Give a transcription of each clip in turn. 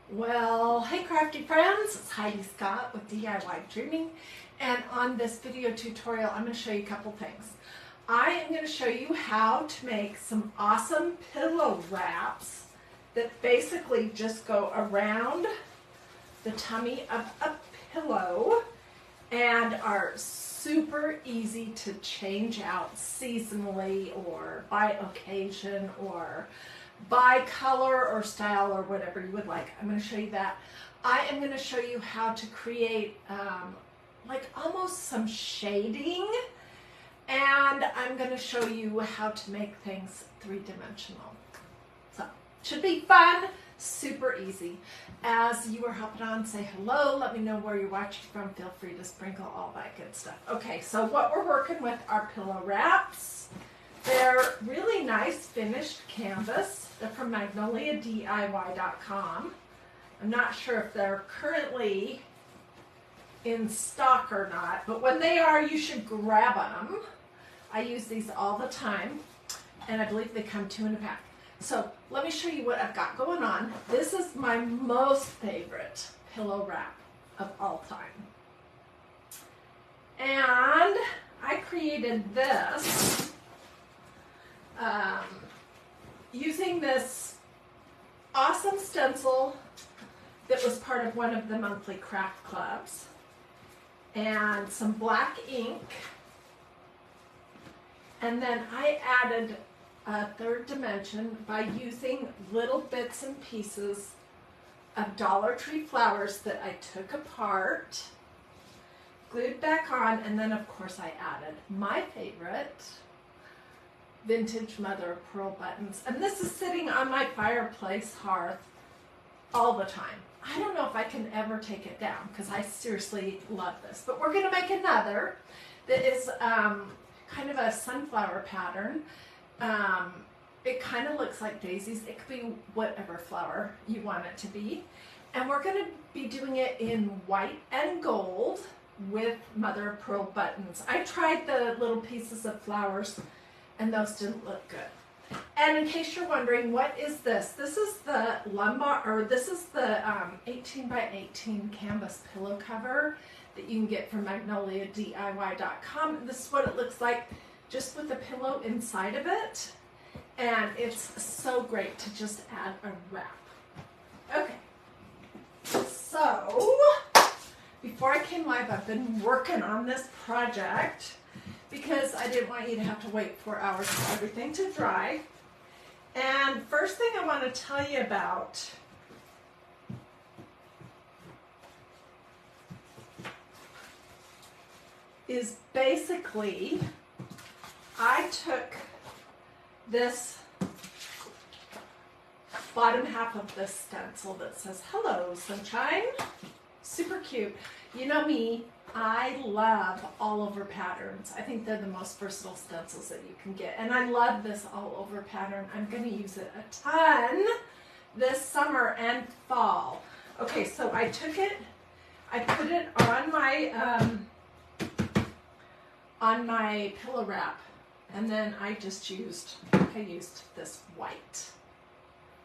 Well, hey crafty friends, it's Hiedi Scott with DiyDreaming, and on this video tutorial I'm going to show you a couple things. I am going to show you how to make some awesome pillow wraps that basically just go around the tummy of a pillow and are super easy to change out seasonally or by occasion or by color or style or whatever you would like. I'm going to show you that. I am going to show you how to create like almost some shading, and I'm going to show you how to make things three-dimensional. So, should be fun, super easy. As you are hopping on, say hello, let me know where you're watching from, feel free to sprinkle all that good stuff. Okay, so what we're working with are pillow wraps. They're really nice finished canvas. They're from Magnolia DIY.com. I'm not sure if they're currently in stock or not, but when they are, you should grab them. I use these all the time, and I believe they come 2 in a pack. So let me show you what I've got going on. This is my most favorite pillow wrap of all time. And I created this using this awesome stencil that was part of one of the monthly craft clubs, and some black ink, and then I added a third dimension by using little bits and pieces of Dollar Tree flowers that I took apart, glued back on, and then of course I added my favorite vintage mother of pearl buttons. And this is sitting on my fireplace hearth all the time. I don't know if I can ever take it down because I seriously love this. But we're going to make another that is kind of a sunflower pattern. It kind of looks like daisies. It could be whatever flower you want it to be. And we're going to be doing it in white and gold with mother of pearl buttons. I tried the little pieces of flowers and those didn't look good. And in case you're wondering, what is this? This is the this is the 18 by 18 canvas pillow cover that you can get from MagnoliaDIY.com. This is what it looks like just with a pillow inside of it. And it's so great to just add a wrap. Okay, so before I came live, I've been working on this project because I didn't want you to have to wait 4 hours for everything to dry. And first thing I want to tell you about is basically I took this bottom half of this stencil that says hello sunshine, super cute. You know me, I love all over patterns. I think they're the most versatile stencils that you can get. And I love this all over pattern. I'm going to use it a ton this summer and fall. Okay, so I took it, I put it on my pillow wrap, and then I used this white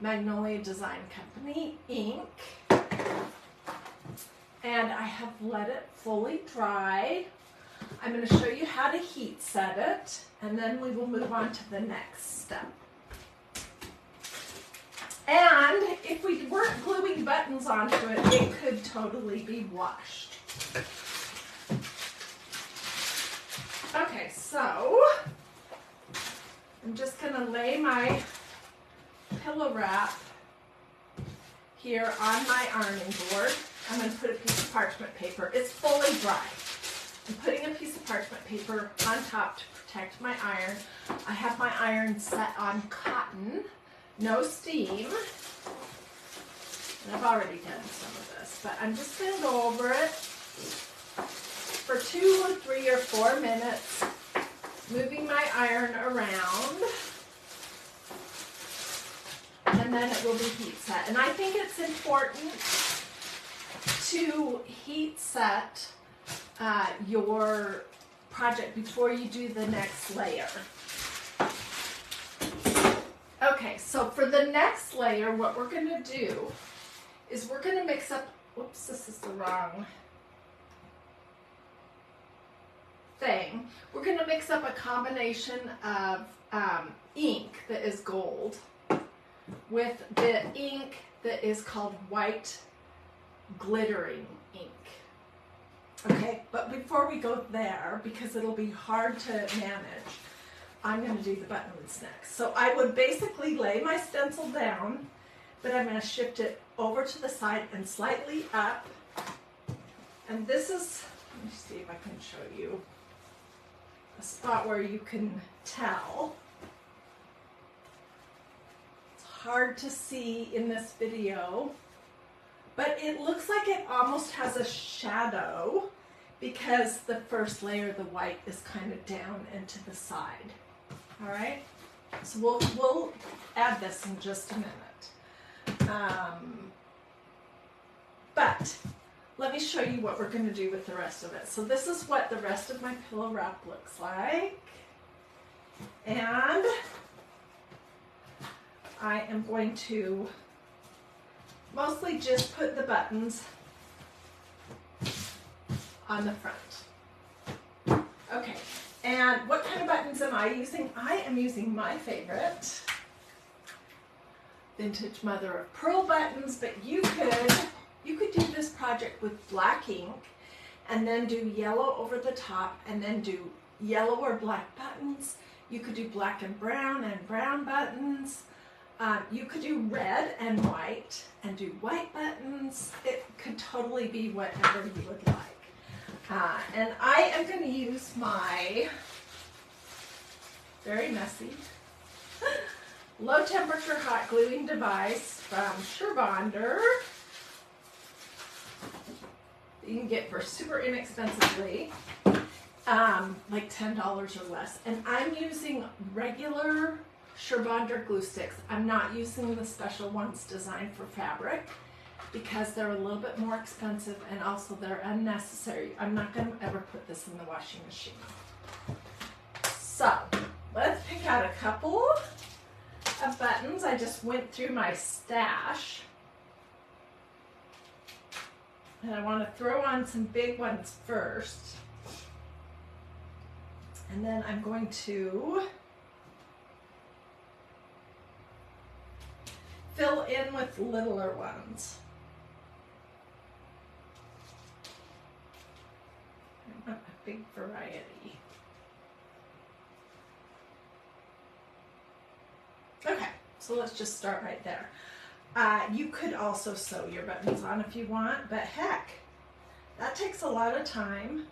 Magnolia Design Company ink. And I have let it fully dry. I'm going to show you how to heat set it, and then we will move on to the next step. And if we weren't gluing buttons onto it, it could totally be washed. Okay, so I'm just going to lay my pillow wrap here on my ironing board. I'm going to put a piece of parchment paper. It's fully dry. I'm putting a piece of parchment paper on top to protect my iron. I have my iron set on cotton, no steam. And I've already done some of this, but I'm just going to go over it for 2 or 3 or 4 minutes, moving my iron around. And then it will be heat set. And I think it's important to heat set your project before you do the next layer. Okay, so for the next layer, what we're going to do is we're going to mix up, whoops, this is the wrong thing. We're going to mix up a combination of ink that is gold with the ink that is called white glittering ink. Okay, but before we go there, because it'll be hard to manage, I'm going to do the buttons next. So I would basically lay my stencil down, but I'm going to shift it over to the side and slightly up. And this is, let me see if I can show you a spot where you can tell. It's hard to see in this video, but it looks like it almost has a shadow because the first layer, the white, is kind of down and to the side. All right, so we'll add this in just a minute. But let me show you what we're going to do with the rest of it. So this is what the rest of my pillow wrap looks like. And I am going to mostly just put the buttons on the front. Okay, and what kind of buttons am I using? I am using my favorite Vintage Mother of Pearl buttons, but you could do this project with black ink and then do yellow over the top and then do yellow or black buttons. You could do black and brown buttons. You could do red and white do white buttons. It could totally be whatever you would like. And I am going to use my very messy low temperature hot gluing device from Surebonder. You can get for super inexpensively, like $10 or less. And I'm using regular Surebonder glue sticks. I'm not using the special ones designed for fabric because they're a little bit more expensive and also they're unnecessary. I'm not going to ever put this in the washing machine. So let's pick out a couple of buttons. I just went through my stash. And I want to throw on some big ones first. And then I'm going to fill in with littler ones. I want a big variety. Okay, so let's just start right there. You could also sew your buttons on if you want, but heck, that takes a lot of time,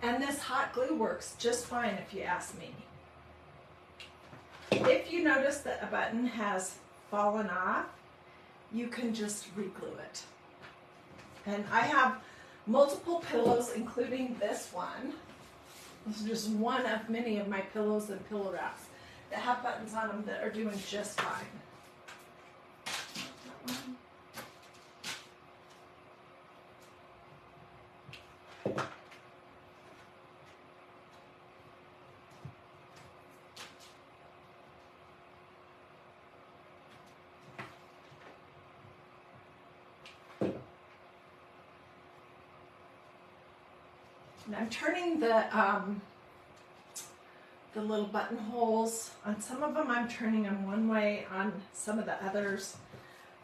and this hot glue works just fine if you ask me. If you notice that a button has fallen off, you can just re-glue it. And I have multiple pillows, including this one. This is just one of many of my pillows and pillow wraps that have buttons on them that are doing just fine. And I'm turning the little buttonholes. On some of them I'm turning them one way, on some of the others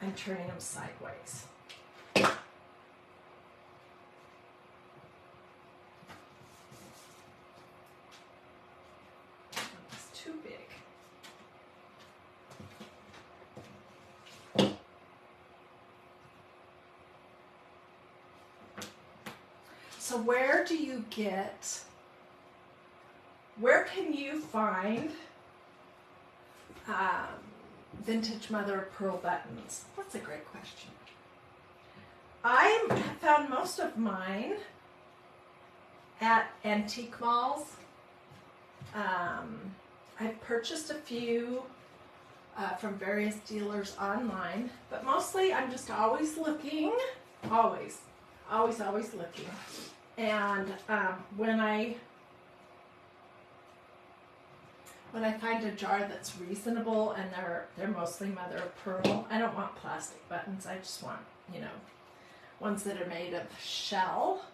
I'm turning them sideways. It's too big. So where can you find Vintage Mother of Pearl buttons? That's a great question. I found most of mine at antique malls. I've purchased a few from various dealers online, but mostly I'm just always looking, always looking. And when I when I find a jar that's reasonable and they're mostly mother of pearl. I don't want plastic buttons. I just want, you know, ones that are made of shell.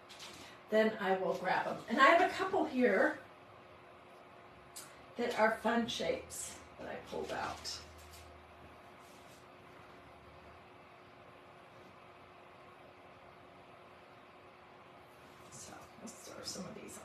Then I will grab them. And I have a couple here that are fun shapes that I pulled out. So let's throw some of these on.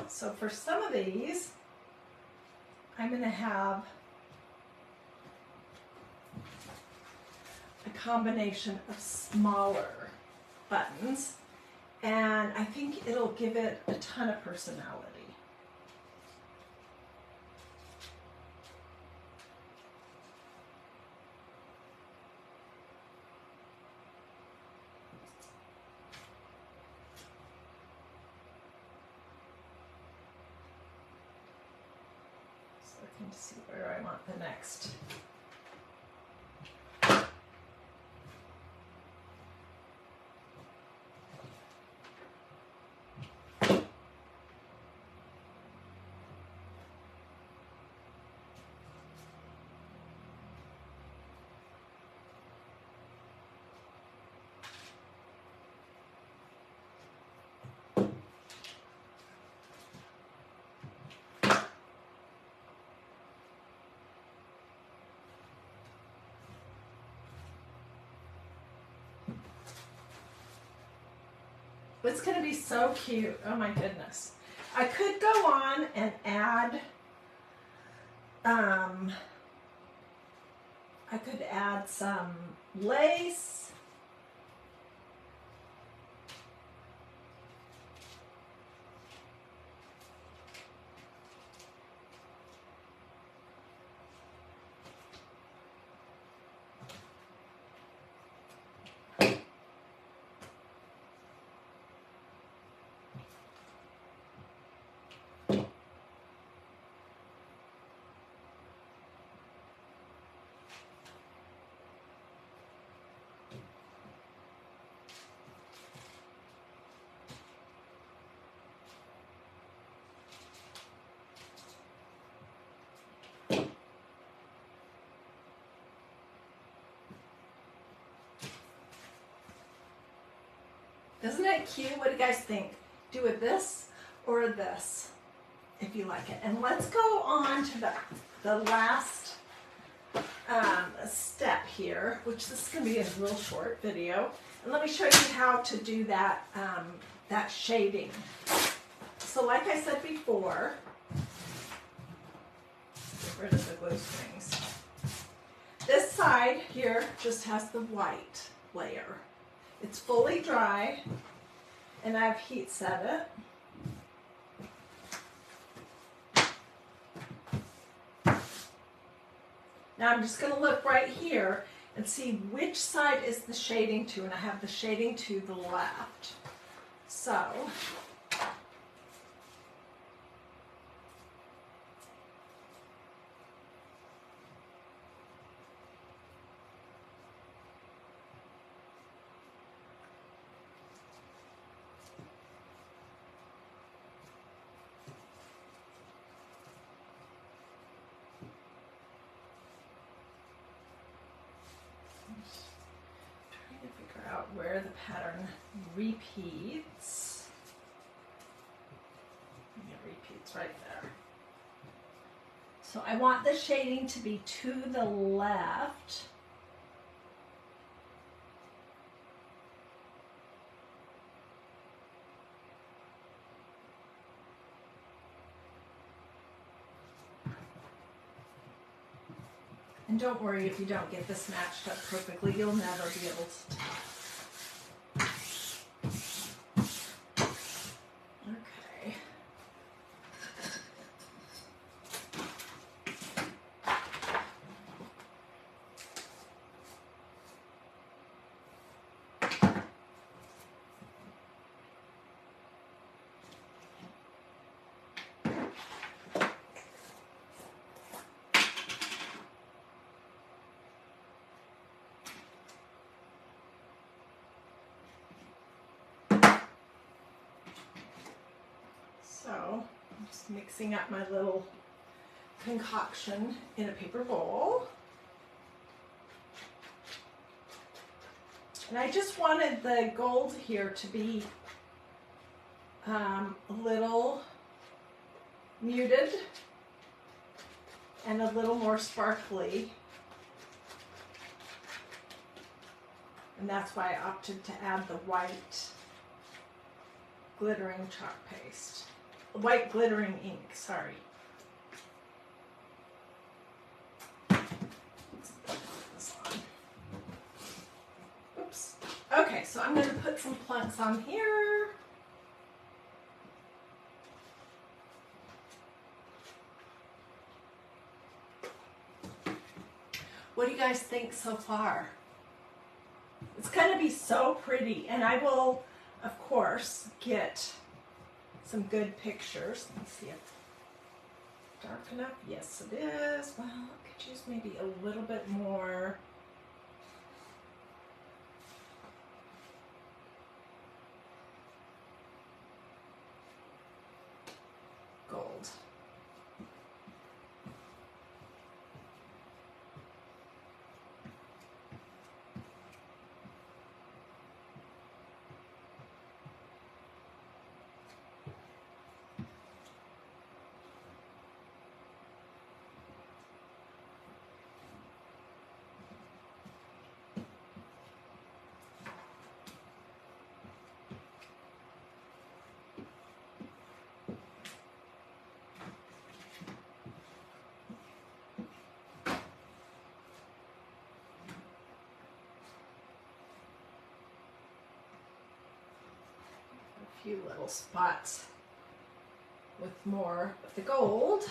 So for some of these, I'm going to have a combination of smaller buttons, and I think it'll give it a ton of personality. Looking to see where I want the next. It's going to be so cute. Oh my goodness. I could go on and add, I could add some lace. Isn't it cute? What do you guys think? Do it this or this, if you like it. And let's go on to the last step here, which this is going to be a real short video. And let me show you how to do that, that shading. So like I said before, get rid of the glue strings. This side here just has the white layer. It's fully dry, and I've heat set it. Now I'm just going to look right here and see which side is the shading to, and I have the shading to the left. So trying to figure out where the pattern repeats. It repeats right there. So I want the shading to be to the left. And don't worry if you don't get this matched up perfectly, you'll never be able to tell. Okay. I'm just mixing up my little concoction in a paper bowl. And I just wanted the gold here to be a little muted and a little more sparkly. And that's why I opted to add the white glittering chalk paste. White glittering ink, sorry. Let's put this on. Oops. Okay, so I'm going to put some plunks on here. What do you guys think so far? It's going to be so pretty, and I will, of course, get some good pictures. Let me see if it's dark enough. Yes, it is. Well, I could use maybe a little bit more. Gold. Few little spots with more of the gold.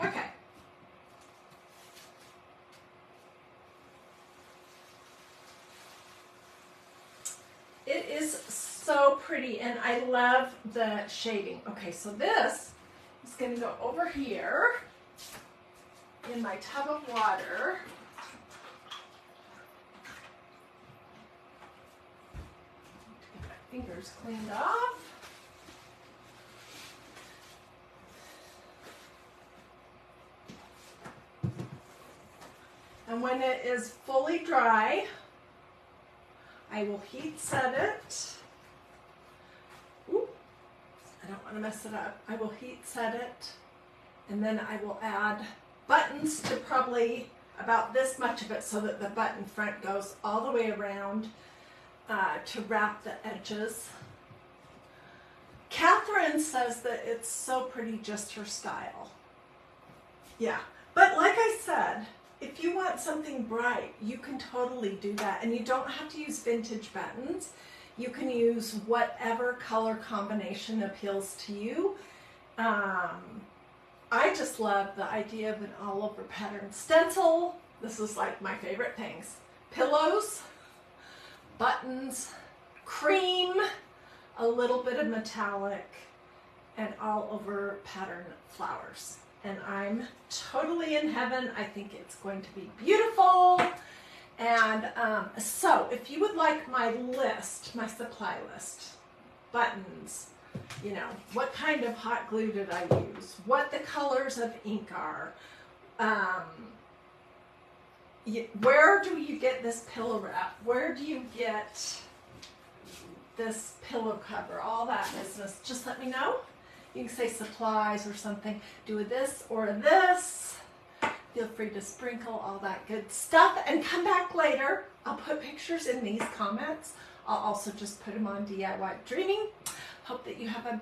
Okay. It is so pretty, and I love the shading. Okay, so this is going to go over here in my tub of water. Get my fingers cleaned off. And when it is fully dry, I will heat set it. I don't want to mess it up. I will heat set it, and then I will add buttons to probably about this much of it so that the button front goes all the way around to wrap the edges. Catherine says that it's so pretty, just her style. Yeah, but like I said, if you want something bright, you can totally do that, and you don't have to use vintage buttons. You can use whatever color combination appeals to you. I just love the idea of an all-over pattern stencil. This is like my favorite things. Pillows, buttons, cream, a little bit of metallic, and all-over pattern flowers. And I'm totally in heaven. I think it's going to be beautiful. And so if you would like my list, my supply list, buttons, you know, what kind of hot glue did I use, what the colors of ink are, where do you get this pillow wrap, where do you get this pillow cover, all that business, just let me know. You can say supplies or something, do this or this. Feel free to sprinkle all that good stuff and come back later. I'll put pictures in these comments. I'll also just put them on DIY Dreaming. Hope that you have a